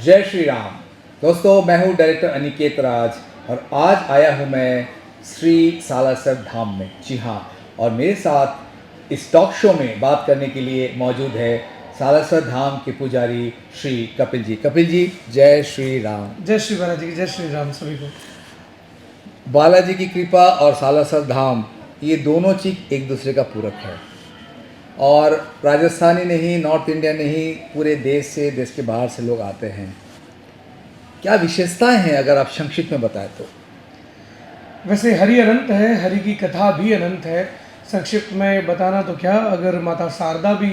जय श्री राम। दोस्तों, मैं हूँ डायरेक्टर अनिकेत राज और आज आया हूँ मैं श्री सालासर धाम में। जी हाँ, और मेरे साथ इस टॉक शो में बात करने के लिए मौजूद है सालासर धाम के पुजारी श्री कपिल जी। कपिल जी, जय श्री राम। जय श्री बालाजी की जय श्री राम सभी को। बालाजी की कृपा और सालासर धाम, ये दोनों चीज़ एक दूसरे का पूरक है और राजस्थानी नहीं, नॉर्थ इंडिया नहीं, पूरे देश से, देश के बाहर से लोग आते हैं। क्या विशेषताएं हैं, अगर आप संक्षिप्त में बताएं तो? वैसे हरि अनंत है, हरि की कथा भी अनंत है। संक्षिप्त में बताना तो क्या, अगर माता शारदा भी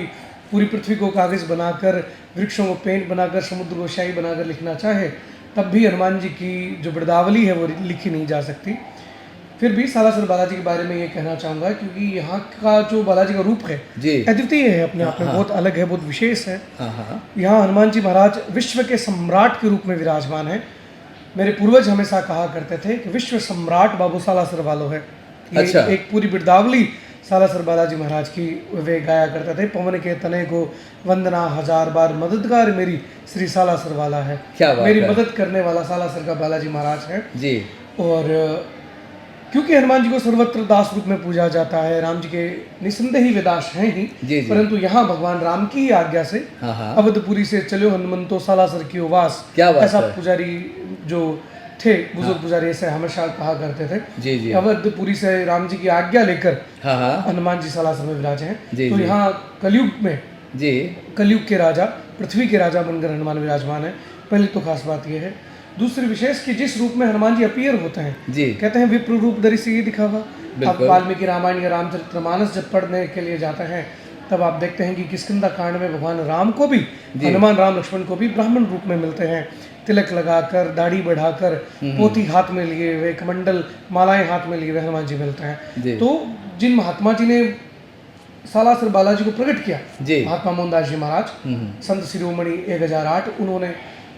पूरी पृथ्वी को कागज़ बनाकर, वृक्षों को पेंट बनाकर, समुद्र को शाही बनाकर लिखना चाहे, तब भी हनुमान जी की जो वृदावली है वो लिखी नहीं जा सकती। फिर भी सालासर बालाजी के बारे में ये कहना चाहूँगा, क्योंकि यहाँ का जो बालाजी का रूप है अद्वितीय है, अपने आप में बहुत अलग है, बहुत विशेष है। यहाँ हनुमान जी महाराज विश्व के सम्राट के रूप में विराजमान है। मेरे पूर्वज हमेशा कहा करते थे कि विश्व सम्राट बाबू सालासर वालो है। ये एक पूरी वृदावली सालासर बालाजी महाराज की वे गाया करते थे। पवन के तने को वंदना हजार बार, मददगार मेरी श्री सालासर वाला है। क्या बात मेरी है? मदद करने वाला सालासर का बालाजी महाराज है जी। और क्योंकि हनुमान जी को सर्वत्र दास रूप में पूजा जाता है, राम जी के निसंदेह ही विदास हैं ही जी। परंतु यहाँ भगवान राम की ही आज्ञा से अवधपुरी से चलो हनुमंतो सालासर की उवास, ऐसा पुजारी जो थे, बुजुर्ग पुजारी ऐसे हमेशा कहा करते थे। जी। अवधपुरी से राम जी की आज्ञा लेकर हनुमान जी सालासर में विराजे हैं। तो यहाँ कलयुग में कलयुग के राजा, पृथ्वी के राजा बनकर हनुमान विराजमान है। पहली तो खास बात यह है। दूसरी विशेष कि जिस रूप में हनुमान जी अपीयर होते हैं, कहते हैं विप्र रूप धरि से ये दिखा हुआ। आप वाल्मीकि रामायण या रामचरितमानस जब पढ़ने के लिए जाते हैं, तब आप देखते हैं कि किष्किंधा कांड में भगवान राम को भी, हनुमान राम लक्ष्मण को भी ब्राह्मण रूप में मिलते हैं। तिलक लगाकर, दाढ़ी बढ़ाकर, पोथी हाथ में लिए हुए, कमंडल मालाएं हाथ में लिए हुए हनुमान जी मिलते हैं। तो जिन महात्मा जी ने सालासर बालाजी को प्रकट किया, महात्मा मोहनदास जी महाराज, संत शिरोमणि 1008, उन्होंने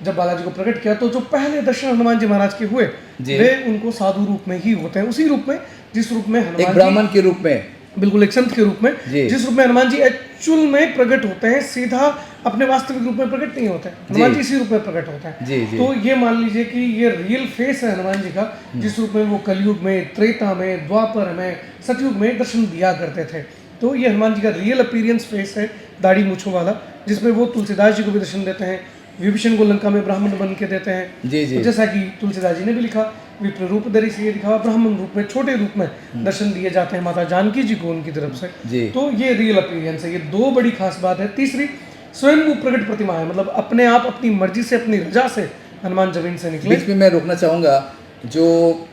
जब बालाजी को प्रकट किया तो जो पहले दर्शन हनुमान जी महाराज के हुए वे उनको साधु रूप में ही होते हैं, उसी रूप में जिस रूप में हनुमान, एक ब्राह्मण के रूप में, बिल्कुल एक संत के रूप में, जिस रूप में हनुमान जी एक्चुअल में प्रकट होते हैं। सीधा अपने वास्तविक रूप में प्रकट नहीं होते हैं, हनुमान जी इसी रूप में प्रकट होते हैं। तो ये मान लीजिए कि ये रियल फेस है हनुमान जी का, जिस रूप में वो कलयुग में, त्रेता में, द्वापर में, सतयुग में दर्शन दिया करते थे। तो ये हनुमान जी का रियल अपीयरेंस फेस है, दाढ़ी मूछों वाला, जिसमें वो तुलसीदास जी को भी दर्शन देते हैं, विभीषण को लंका में ब्राह्मण बन के देते हैं। तो जैसा कि तुलसीदास जी ने भी लिखा, विप्र रूप धरि से ये लिखा हुआ, ब्राह्मण रूप में, छोटे रूप में दर्शन दिए जाते हैं माता जानकी जी को उनकी तरफ से। तो ये रियल अपीयरेंस है। ये दो बड़ी खास बात है। तीसरी, स्वयं प्रकट प्रतिमा है, मतलब अपने आप अपनी मर्जी से, अपनी रजा से हनुमान जमीन से निकले। बीच में मैं रोकना चाहूँगा, जो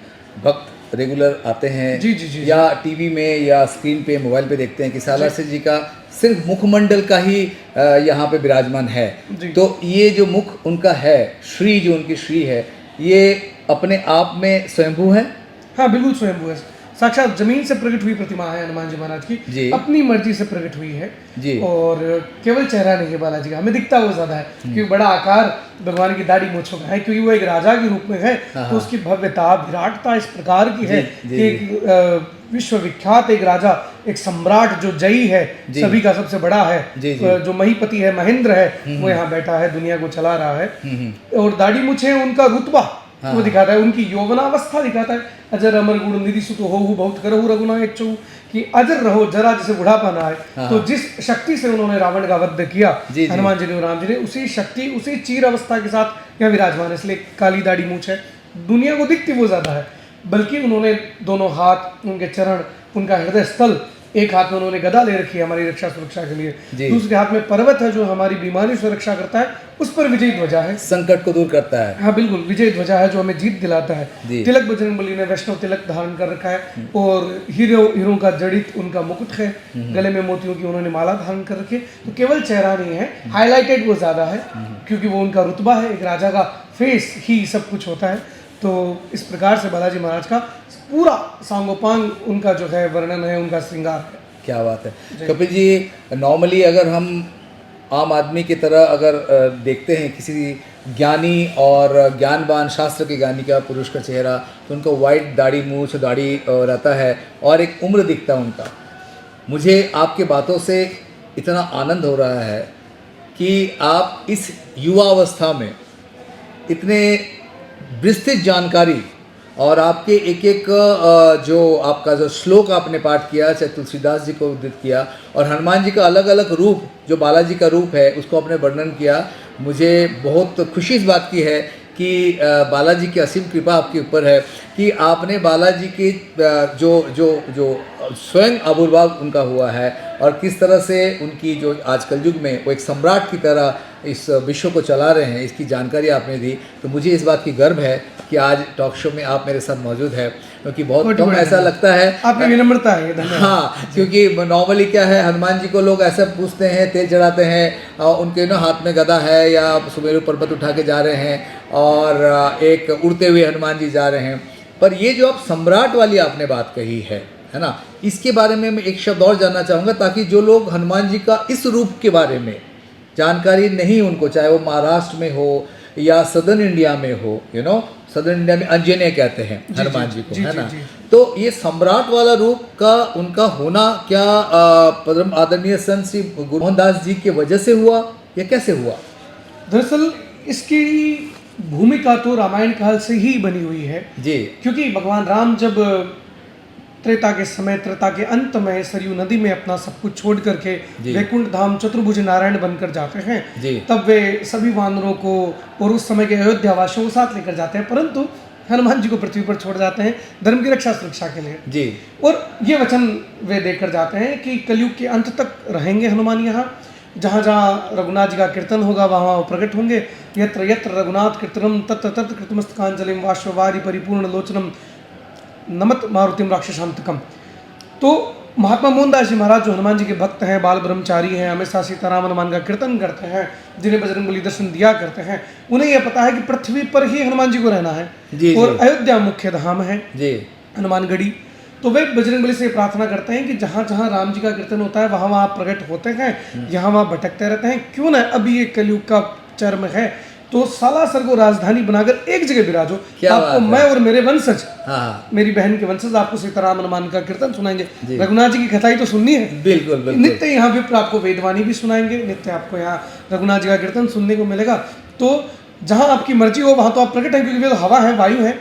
भक्त रेगुलर आते हैं या टीवी में या स्क्रीन पे, मोबाइल पे देखते हैं कि सालासर जी का सिर्फ मुखमंडल का ही यहाँ पे विराजमान है, तो ये जो मुख उनका है, श्री जो उनकी श्री है, ये अपने आप में स्वयंभू है। हाँ, बिल्कुल स्वयंभू है। साक्षात जमीन से प्रकट हुई प्रतिमा है हनुमान जी महाराज की, अपनी मर्जी से प्रकट हुई है। और केवल चेहरा नहीं है बालाजी का, हमें दिखता वो ज्यादा है, क्योंकि बड़ा आकार भगवान की दाढ़ी मूंछों का है, क्योंकि वो एक राजा के रूप में है। तो उसकी भव्यता, विराटता इस प्रकार की है कि एक विश्वविख्यात एक राजा, एक सम्राट जो जयी है, सभी का सबसे बड़ा है, जो महीपति है, महेंद्र है, वो यहाँ बैठा है, दुनिया को चला रहा है। और दाढ़ी मूछें उनका रुतबा वो दिखाता है, उनकी यौवनावस्था दिखाता है। अजर अमर गुण निधि सुत होहु, बहुत करहु रघुनायक चहु, कि अजर रहो, जरा जैसे बुढ़ापा ना आए। तो जिस शक्ति से उन्होंने रावण का वध किया हनुमान जी ने और राम जी ने, उसी शक्ति, उसी चीर अवस्था के साथ यहाँ विराजमान है। इसलिए काली दाढ़ी मूंछ है, दुनिया को दिखती वो ज्यादा है, बल्कि उन्होंने दोनों हाथ, उनके चरण, उनका हृदय स्थल, एक हाथ में उन्होंने गदा ले रखी है हमारी रक्षा सुरक्षा के लिए, दूसरे हाथ में पर्वत है जो हमारी बीमारी से रक्षा करता है, उस पर विजय ध्वजा है, संकट को दूर करता है। हाँ बिल्कुल, विजय ध्वजा है जो हमें जीत दिलाता है। तिलक बजरंगबली ने वैष्णव तिलक धारण कर रखा है, और हीरों का जड़ित उनका मुकुट है, गले में मोतियों की उन्होंने माला धारण कर रखी है। तो केवल चेहरा नहीं है, हाईलाइटेड वो ज्यादा है, क्योंकि वो उनका रुतबा है, एक राजा का फेस ही सब कुछ होता है। तो इस प्रकार से बालाजी महाराज का पूरा सांगोपांग उनका जो है वर्णन है, उनका श्रृंगार है। क्या बात है कपिल जी। नॉर्मली अगर हम आम आदमी की तरह अगर देखते हैं किसी ज्ञानी और ज्ञानवान, शास्त्र के ज्ञानी का पुरुष का चेहरा, तो उनका वाइट दाढ़ी, मूछ दाढ़ी रहता है और एक उम्र दिखता है उनका। मुझे आपके बातों से इतना आनंद हो रहा है कि आप इस युवावस्था में इतने विस्तृत जानकारी और आपके एक एक जो आपका जो श्लोक आपने पाठ किया, चाहे तुलसीदास जी को उद्धृत किया, और हनुमान जी का अलग अलग रूप जो बालाजी का रूप है उसको आपने वर्णन किया, मुझे बहुत खुशी इस बात की है कि बालाजी की असीम कृपा आपके ऊपर है कि आपने बालाजी के जो जो जो स्वयं आविर्भाव उनका हुआ है और किस तरह से उनकी जो आज कल युग में वो एक सम्राट की तरह इस विश्व को चला रहे हैं, इसकी जानकारी आपने दी। तो मुझे इस बात की गर्व है कि आज टॉक शो में आप मेरे साथ मौजूद है, क्योंकि बहुत कम ऐसा लगता है, आपकी विनम्रता है। हाँ, क्योंकि नॉर्मली क्या है, हनुमान जी को लोग ऐसा पूछते हैं, तेल चढ़ाते हैं और उनके हाथ में गदा है या सुमेरु पर्वत उठा के जा रहे हैं और एक उड़ते हुए हनुमान जी जा रहे हैं। पर ये जो आप सम्राट वाली आपने बात कही है ना, इसके बारे में मैं एक शब्द और जानना चाहूँगा ताकि जो लोग हनुमान जी का इस रूप के बारे में जानकारी नहीं उनको, चाहे वो महाराष्ट्र में हो या सदर्न इंडिया में हो, सदर्न इंडिया में अंजनेय कहते हैं हनुमान जी को, है ना। तो ये सम्राट वाला रूप का उनका होना क्या परम आदरणीय संत श्री गुरु मोहनदास जी की वजह से हुआ या कैसे हुआ? दरअसल इसकी भूमिका तो रामायण काल से ही बनी हुई है जी, क्योंकि भगवान राम जब त्रेता के समय, त्रेता के अंत में सरयू नदी में अपना सब कुछ छोड़ करके वैकुंठ धाम चतुर्भुज नारायण बनकर जाते हैं, तब वे सभी वानरों को और उस समय के अयोध्या वासियों को साथ लेकर जाते हैं, परंतु हनुमान जी को पृथ्वी पर छोड़ जाते हैं धर्म की रक्षा सुरक्षा के लिए जी। और ये वचन वे देकर जाते हैं कि कलयुग के अंत तक रहेंगे हनुमान यहाँ, जहाँ जहाँ रघुनाथ जी का कीर्तन होगा वहाँ वो प्रकट होंगे। यत्र यत्र रघुनाथ कीर्तनम तत्र तत्र कृतमस्तकांजलिम वाश्ववारी परिपूर्ण लोचनम नमत मारुतिम राक्षसांतकम। तो महात्मा मोहनदास जी महाराज जो हनुमान जी के भक्त हैं, बाल ब्रह्मचारी हैं, हमेशा सीताराम हनुमान का कीर्तन करते हैं, जिन्हें बजरंगबली दर्शन दिया करते हैं, उन्हें यह पता है कि पृथ्वी पर ही हनुमान जी को रहना है जी, और अयोध्या मुख्य धाम है जी, हनुमानगढ़ी। तो वे बजरंगबली से प्रार्थना करते हैं कि जहाँ जहाँ राम जी का कीर्तन होता है वहाँ वहाँ प्रकट होते हैं, यहाँ वहाँ भटकते रहते हैं, क्यों ना अभी ये कलयुग का चरम है तो सालासर को राजधानी बनाकर एक जगह विराजो। आपको मैं और मेरे वंशज, मेरी बहन के वंशज आपको सीताराम हनुमान का कीर्तन सुनाएंगे, रघुनाथ जी की कथाई तो सुननी है बिल्कुल। नित्य यहाँ विप्र आपको वेदवाणी भी सुनाएंगे, नित्य आपको यहाँ रघुनाथ जी का कीर्तन सुनने को मिलेगा। तो जहाँ आपकी मर्जी हो वहाँ तो आप प्रकट हैं, क्योंकि वे हवा है, वायु है,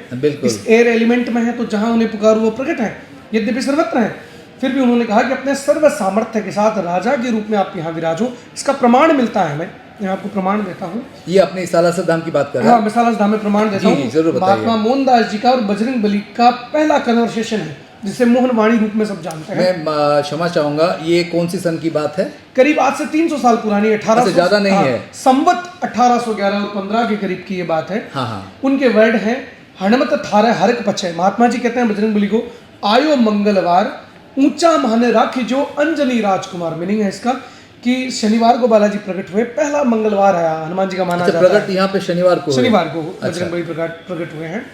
इस एयर एलिमेंट में है, तो जहाँ उन्हें पुकारो वो प्रकट है, यद्यपि सर्वत्र है। फिर भी उन्होंने कहा कि अपने सर्व सामर्थ्य के साथ राजा के रूप में आप यहाँ विराजो। इसका प्रमाण मिलता है, मैं आपको प्रमाण देता हूँ। ये अपने सालासर धाम की बात कर रहे हैं? हाँ, मैं सालासर धाम में प्रमाण देता हूँ। महात्मा मोहनदास जी का और बजरंगबली का पहला कन्वर्सेशन है, जिसे मोहनवाणी रूप में सब जानते हैं। मैं क्षमा चाहूंगा, ये कौन सी सन की बात है? करीब आज से 300 साल पुरानी, 1800 ज्यादा नहीं है, संवत 1811 और 15 के करीब की ये बात है। हाँ। उनके वर्ड हैं, हनुमत थारे हरक पछे। महात्मा जी कहते हैं बजरंगबली को, आयो मंगलवार ऊंचा माने राखी जो अंजनी राजकुमार। मीनिंग है इसका कि शनिवार को बालाजी प्रकट हुए, पहला मंगलवार आया हनुमान जी का माना जाता है। प्रकट यहाँ पे शनिवार को बजरंगबली प्रकट हुए हैं।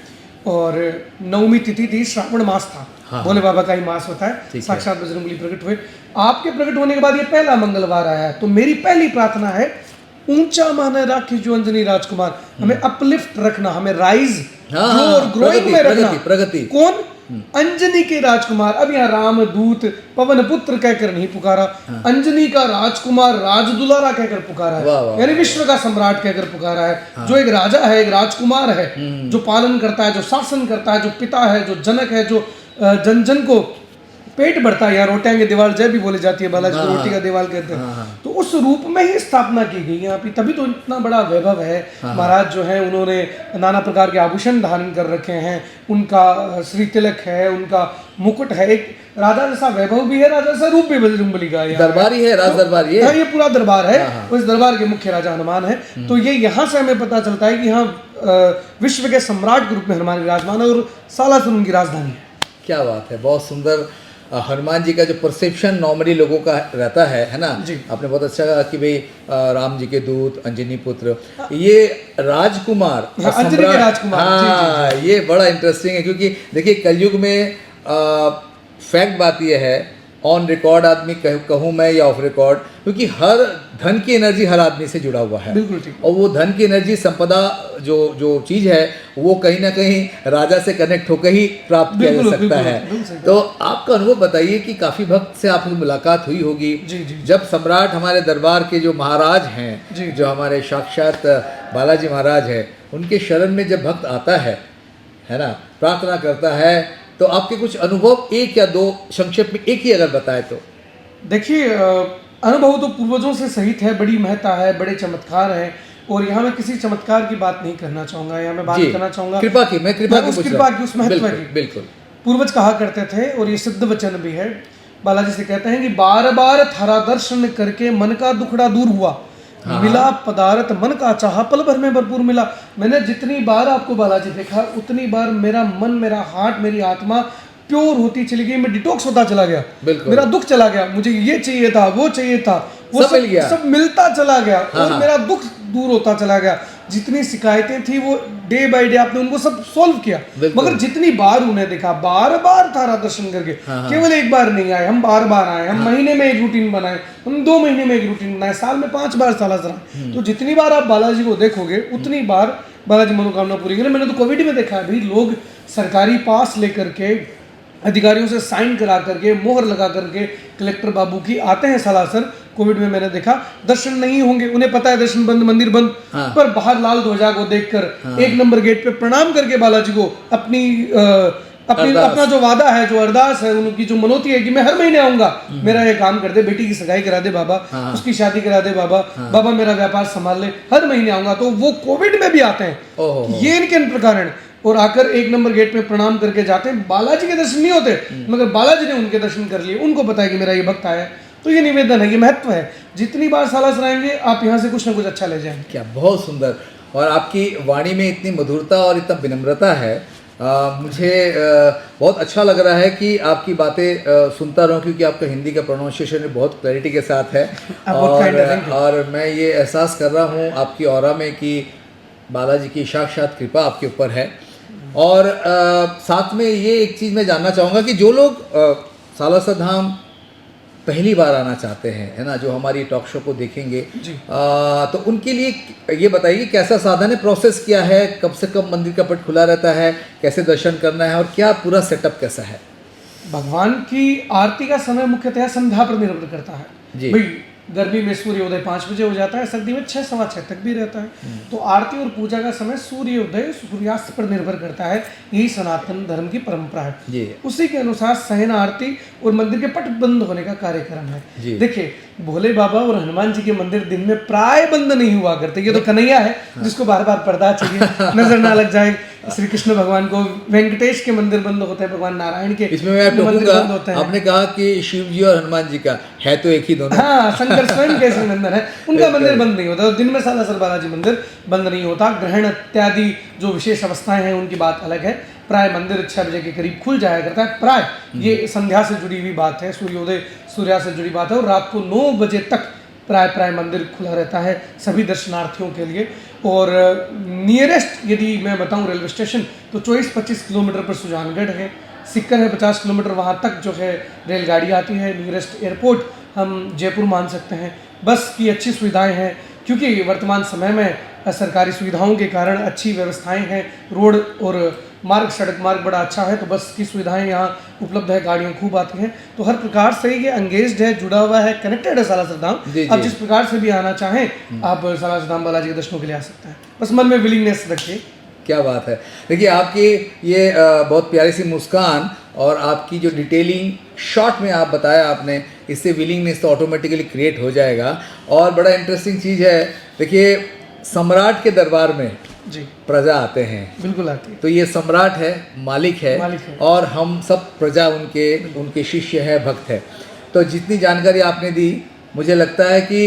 और नवमी तिथि थी, श्रावण मास था, हाँ। भोले बाबा का ही मास होता है, साक्षात बजरंगबली प्रकट हुए। आपके प्रकट होने के बाद ये पहला मंगलवार आया है। तो मेरी पहली प्रार्थना है, ऊंचा माने राखी जो अंजनी राजकुमार, हमें अपलिफ्ट रखना, हमें राइज और ग्रोइंग में रखना। प्रगति कौन? अंजनी के राजकुमार। अब यहाँ राम दूत पवन पुत्र कहकर नहीं पुकारा, अंजनी का राजकुमार राजदुलारा कहकर पुकारा है, यानी विश्व का सम्राट कहकर पुकारा है। जो एक राजा है, एक राजकुमार है, जो पालन करता है, जो शासन करता है, जो पिता है, जो जनक है, जो जन जन को पेट बढ़ता है। यहाँ रोटियां के दीवार जय भी बोली जाती है, बालाजी को रोटी का दीवार कहते हैं। तो उस रूप में ही स्थापना की गई यहाँ पे, तभी तो इतना बड़ा वैभव है। महाराज जो है उन्होंने नाना प्रकार के आभूषण धारण कर रखे हैं, उनका श्री तिलक है, उनका मुकुट है, एक राजा जैसा वैभव भी है, राजा जैसा रूप भी बजरंगबली का है, दरबारी है, राज दरबार ये पूरा दरबार है। उस दरबार के मुख्य राजा हनुमान है। तो ये यहाँ से हमें पता चलता है कि यहाँ विश्व के सम्राट के रूप में हनुमान विराजमान है और सालासर उनकी राजधानी है। क्या बात है, बहुत सुंदर। हनुमान जी का जो परसेप्शन नॉर्मली लोगों का रहता है ना जी। आपने बहुत अच्छा कहा कि भाई राम जी के दूत, अंजनी पुत्र, ये राजकुमार, अंजनी के राजकुमार। हाँ, ये बड़ा इंटरेस्टिंग है, क्योंकि देखिए कलयुग में फैक्ट बात यह है ऑन रिकॉर्ड आदमी कहूँ मैं या ऑफ रिकॉर्ड, क्योंकि हर धन की एनर्जी हर आदमी से जुड़ा हुआ है। बिल्कुल ठीक। और वो धन की एनर्जी, संपदा जो चीज़ है वो कहीं ना कहीं राजा से कनेक्ट होकर ही प्राप्त किया जा सकता है। तो आपका अनुभव बताइए कि काफ़ी भक्त से आपकी मुलाकात हुई होगी। जी जी। जब सम्राट हमारे दरबार के जो महाराज हैं, जो हमारे साक्षात बालाजी महाराज है, उनके शरण में जब भक्त आता है ना, प्रार्थना करता है, तो आपके कुछ अनुभव एक या दो संक्षेप में एक ही अगर बताए तो। देखिए, अनुभव तो पूर्वजों से सहित है, बड़ी महत्ता है, बड़े चमत्कार हैं, और यहाँ मैं किसी चमत्कार की बात नहीं करना चाहूंगा, यहाँ मैं बात करना चाहूंगा कृपा की, मैं कृपा की, उस महत्व की। बिल्कुल। पूर्वज कहा करते थे, और ये सिद्ध वचन भी है, बालाजी से कहते हैं कि बार बार थारा दर्शन करके मन का दुखड़ा दूर हुआ, मिला पदार्थ मन का चाहा पल भर में भरपूर मिला। मैंने जितनी बार आपको बालाजी देखा, उतनी बार मेरा मन, मेरा हार्ट, मेरी आत्मा प्योर होती चली गई, मैं डिटॉक्स होता चला गया, मेरा दुख चला गया, मुझे ये चाहिए था, वो चाहिए था, वो सब मिलता चला गया, और मेरा दुख दूर होता चला गया। जितनी शिकायतें थी वो डे बाय डे आपने उनको सब सॉल्व किया। मगर जितनी बार उन्हें देखा, बार बार थारा दर्शन करके, केवल एक बार नहीं आए, हम बार बार आए, हम महीने में एक रूटीन बनाए, हम 2 महीने में एक रूटीन बनाए, साल में 5 बार सालासर आए। तो जितनी बार आप बालाजी को देखोगे, उतनी बार बालाजी मनोकामना पूरी करें। मैंने तो कोविड में देखा है, लोग सरकारी पास लेकर के, अधिकारियों से साइन करा करके, मोहर लगा करके कलेक्टर बाबू की आते हैं सालासर। कोविड में मैंने देखा दर्शन नहीं होंगे, उन्हें पता है दर्शन बंद, मंदिर बंद, पर बाहर लाल ध्वजा को देखकर 1 नंबर गेट पे प्रणाम करके बालाजी को अपना जो वादा है, जो अरदास है, उनकी जो मनोती है कि मैं हर महीने आऊंगा, मेरा ये काम कर दे, बेटी की सगाई करा दे बाबा, उसकी शादी करा दे बाबा, बाबा मेरा व्यापार संभाल ले, हर महीने आऊंगा। तो वो कोविड में भी आते हैं, ये इनके प्रकार, और आकर 1 नंबर गेट पे प्रणाम करके जाते हैं। बालाजी के दर्शन नहीं होते, मगर बालाजी ने उनके दर्शन कर लिए, उनको पता है कि मेरा ये भक्त आया है। तो ये निवेदन है, ये महत्व है, जितनी बार सालासर आएंगे आप यहाँ से कुछ ना कुछ अच्छा ले जाएंगे। क्या बहुत सुंदर, और आपकी वाणी में इतनी मधुरता और इतना विनम्रता है, मुझे बहुत अच्छा लग रहा है कि आपकी बातें सुनता रहूं, क्योंकि आपका हिंदी का प्रोनाउंसिएशन बहुत क्लैरिटी के साथ है। और मैं ये एहसास कर रहा हूँ आपकी ऑरा में कि बालाजी की साक्षात कृपा आपके ऊपर है। और साथ में ये एक चीज़ मैं जानना चाहूँगा कि जो लोग सालासर धाम पहली बार आना चाहते हैं, है ना, जो हमारी टॉक शो को देखेंगे, तो उनके लिए ये बताइए कैसा साधन है, प्रोसेस क्या है, कब से कब मंदिर का पट खुला रहता है, कैसे दर्शन करना है, और क्या पूरा सेटअप कैसा है? भगवान की आरती का समय मुख्यतः संध्या पर निर्भर करता है जी। भाई गर्मी में सूर्योदय 5 बजे हो जाता है, सर्दी में 6, सवा 6 तक भी रहता है। तो आरती और पूजा का समय सूर्योदय सूर्यास्त पर निर्भर करता है, यही सनातन धर्म की परंपरा है जी। उसी के अनुसार सहन आरती और मंदिर के पट बंद होने का कार्यक्रम है। देखिए, भोले बाबा और हनुमान जी के मंदिर दिन में प्राय बंद नहीं हुआ करते, ये तो कन्हैया है जिसको बार बार पर्दा चाहिए, नजर ना लग जाए। श्री कृष्ण भगवान को वेंकटेश के मंदिर बंद होते हैं, भगवान नारायण के इसमें मैं मंदिर बंद होते हैं। आपने कहा कि शिव जी और हनुमान जी का है तो एक ही दोनों, हाँ, शंकर स्वयं के नंदन है, उनका मंदिर बंद नहीं होता। दिन में सालासर बालाजी मंदिर बंद नहीं होता। ग्रहण इत्यादि जो विशेष अवस्थाएं हैं उनकी बात अलग है। प्राय मंदिर 6 बजे के करीब खुल जाया करता है। प्राय ये संध्या से जुड़ी हुई बात है, सूर्योदय सूर्या से जुड़ी बात है। और रात को 9 बजे तक प्राय मंदिर खुला रहता है सभी दर्शनार्थियों के लिए। और नियरेस्ट यदि मैं बताऊं रेलवे स्टेशन तो 24-25 किलोमीटर पर सुजानगढ़ है, सिक्कर है 50 किलोमीटर, वहाँ तक जो है रेलगाड़ी आती है। नियरेस्ट एयरपोर्ट हम जयपुर मान सकते हैं। बस की अच्छी सुविधाएं हैं, क्योंकि वर्तमान समय में सरकारी सुविधाओं के कारण अच्छी व्यवस्थाएं हैं, रोड और मार्ग, सड़क मार्ग बड़ा अच्छा है, तो बस की सुविधाएं यहाँ उपलब्ध है, गाड़ियाँ खूब आती हैं। तो हर प्रकार से ये एंगेज्ड है, जुड़ा हुआ है, कनेक्टेड है सालासर धाम। आप जिस प्रकार से भी आना चाहें आप सालासर धाम बालाजी के दर्शनों के लिए आ सकते हैं, बस मन में विलिंगनेस रखिए। क्या बात है। देखिए, आपकी ये बहुत प्यारी सी मुस्कान और आपकी जो डिटेलिंग शॉर्ट में आप बताया आपने, इससे विलिंगनेस तो ऑटोमेटिकली क्रिएट हो जाएगा। और बड़ा इंटरेस्टिंग चीज़ है, देखिए सम्राट के दरबार में जी प्रजा आते हैं, बिल्कुल आती है, तो ये सम्राट है, मालिक है, और हम सब प्रजा उनके शिष्य है, भक्त है। तो जितनी जानकारी आपने दी, मुझे लगता है कि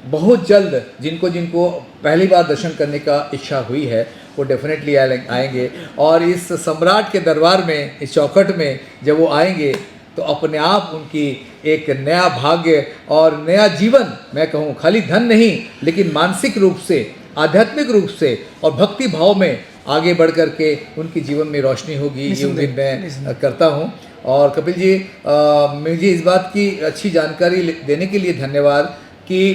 बहुत जल्द जिनको पहली बार दर्शन करने का इच्छा हुई है वो डेफिनेटली आएंगे। और इस सम्राट के दरबार में, इस चौखट में जब वो आएंगे तो अपने आप उनकी एक नया भाग्य और नया जीवन, मैं कहूँ खाली धन नहीं लेकिन मानसिक रूप से, आध्यात्मिक रूप से और भक्ति भाव में आगे बढ़ कर के उनके जीवन में रोशनी होगी, ये उम्मीद मैं करता हूँ। और कपिल जी, मुझे इस बात की अच्छी जानकारी देने के लिए धन्यवाद कि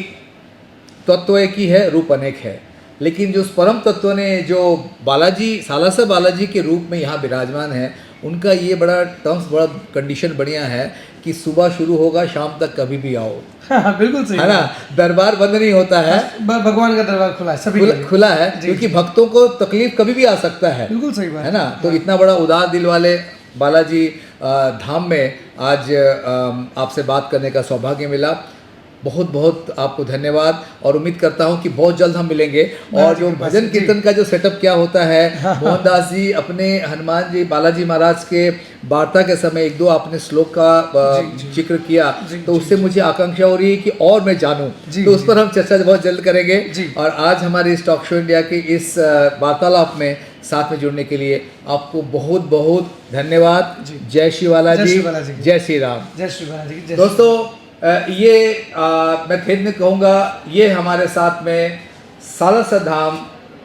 तत्व एक ही है, रूप अनेक है, लेकिन जो उस परम तत्व ने जो बालाजी, सालासर बालाजी के रूप में यहाँ विराजमान है, उनका ये बड़ा टर्म्स, बड़ा कंडीशन बढ़िया है कि सुबह शुरू होगा, शाम तक कभी भी आओ। हाँ, बिल्कुल सही है ना, दरबार बंद नहीं होता है, भगवान का दरबार खुला है, सभी खुला है, क्योंकि भक्तों को तकलीफ कभी भी आ सकता है। बिल्कुल सही बात है ना। तो इतना बड़ा उदार दिल वाले बालाजी धाम में आज आपसे बात करने का सौभाग्य मिला। बहुत बहुत आपको धन्यवाद, और उम्मीद करता हूं कि बहुत जल्द हम मिलेंगे। और जो भजन कीर्तन का जो सेटअप क्या होता है, मोहनदास जी अपने हनुमान जी, बालाजी महाराज के वार्ता के समय एक दो आपने श्लोक का जिक्र किया, तो उससे मुझे आकांक्षा हो रही है कि और मैं जानूं, तो उस पर हम चर्चा बहुत जल्द करेंगे। और आज हमारे इस टॉक शो इंडिया के इस वार्तालाप में साथ में जुड़ने के लिए आपको बहुत बहुत धन्यवाद। जय श्री बालाजी, जय श्री राम, जय श्री बालाजी। दोस्तों, ये मैं फिर में कहूँगा, ये हमारे साथ में सालासर धाम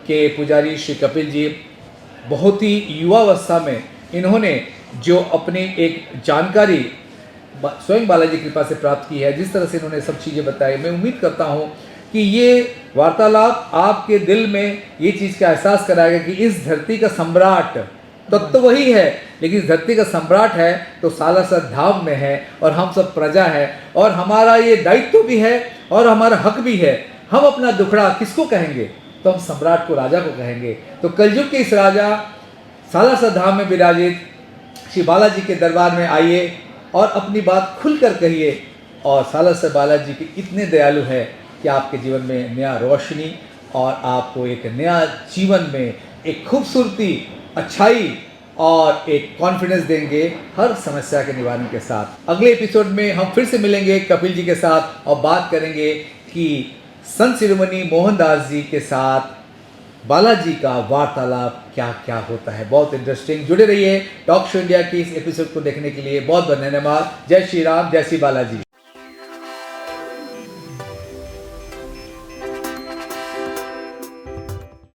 के पुजारी श्री कपिल जी, बहुत ही युवावस्था में इन्होंने जो अपनी एक जानकारी स्वयं बालाजी की कृपा से प्राप्त की है, जिस तरह से इन्होंने सब चीज़ें बताई, मैं उम्मीद करता हूँ कि ये वार्तालाप आपके दिल में ये चीज़ का एहसास कराएगा कि इस धरती का सम्राट तत्व वही है, लेकिन इस धरती का सम्राट है तो सालासर धाम में है, और हम सब प्रजा है, और हमारा ये दायित्व भी है और हमारा हक भी है। हम अपना दुखड़ा किसको कहेंगे, तो हम सम्राट को, राजा को कहेंगे। तो कलयुग के इस राजा सालासर धाम में विराजित श्री बालाजी के दरबार में आइए और अपनी बात खुलकर कहिए, और सालासर बालाजी के इतने दयालु हैं कि आपके जीवन में नया रोशनी और आपको एक नया जीवन में एक खूबसूरती, अच्छाई और एक कॉन्फिडेंस देंगे हर समस्या के निवारण के साथ। अगले एपिसोड में हम फिर से मिलेंगे कपिल जी के साथ और बात करेंगे कि संत शिरोमणि मोहनदास जी के साथ बालाजी का वार्तालाप क्या क्या होता है। बहुत इंटरेस्टिंग, जुड़े रहिए टॉक शो इंडिया की इस एपिसोड को देखने के लिए। बहुत बहुत धन्यवाद। जय श्री राम, जय श्री बालाजी।